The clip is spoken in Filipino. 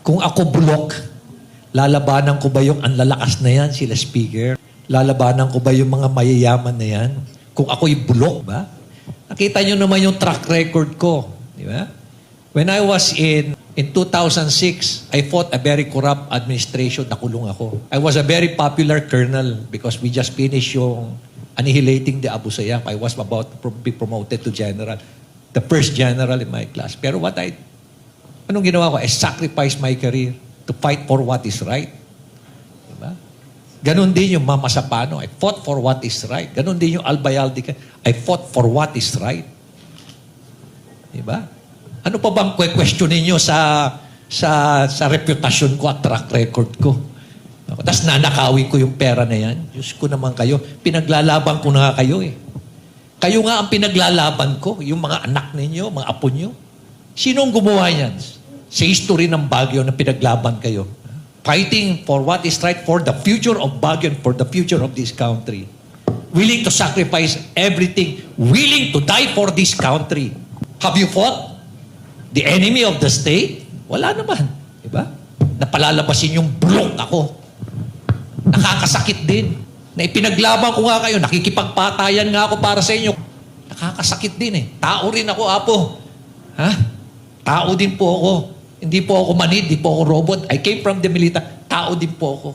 Kung ako bulok, lalabanan ko ba yung anlalakas na yan, sila speaker? Lalabanan ko ba yung mga mayayaman na yan? Kung ako'y bulok ba? Nakita nyo naman yung track record ko. Di ba? When I was in 2006, I fought a very corrupt administration. Nakulong ako. I was a very popular colonel because we just finished yung annihilating the Abu Sayyaf. I was about to be promoted to general. The first general in my class. Pero anong ginawa ko? I sacrificed my career to fight for what is right. Diba? Ganon din yung Mama Sapano. I fought for what is right. Ganon din yung Albayalde. I fought for what is right. Diba? Ano pa bang question ninyo sa reputasyon ko at track record ko? Tapos nanakawin ko yung pera na yan. Diyos ko naman kayo. Pinaglalaban ko na nga kayo eh. Kayo nga ang pinaglalaban ko. Yung mga anak ninyo, mga apo nyo. Sinong gumawa yan? Sa history ng Baguio na pinaglaban kayo. Fighting for what is right for the future of Baguio and for the future of this country. Willing to sacrifice everything. Willing to die for this country. Have you fought the enemy of the state? Wala naman. Diba? Napalalabasin yung bulok ako. Nakakasakit din. Na ipinaglaban ko nga kayo. Nakikipagpatayan nga ako para sa inyo. Nakakasakit din eh. Tao rin ako, Apo. Ha? Tao din po ako. Hindi po ako manid, hindi po ako robot. I came from the military. Tao din po ako.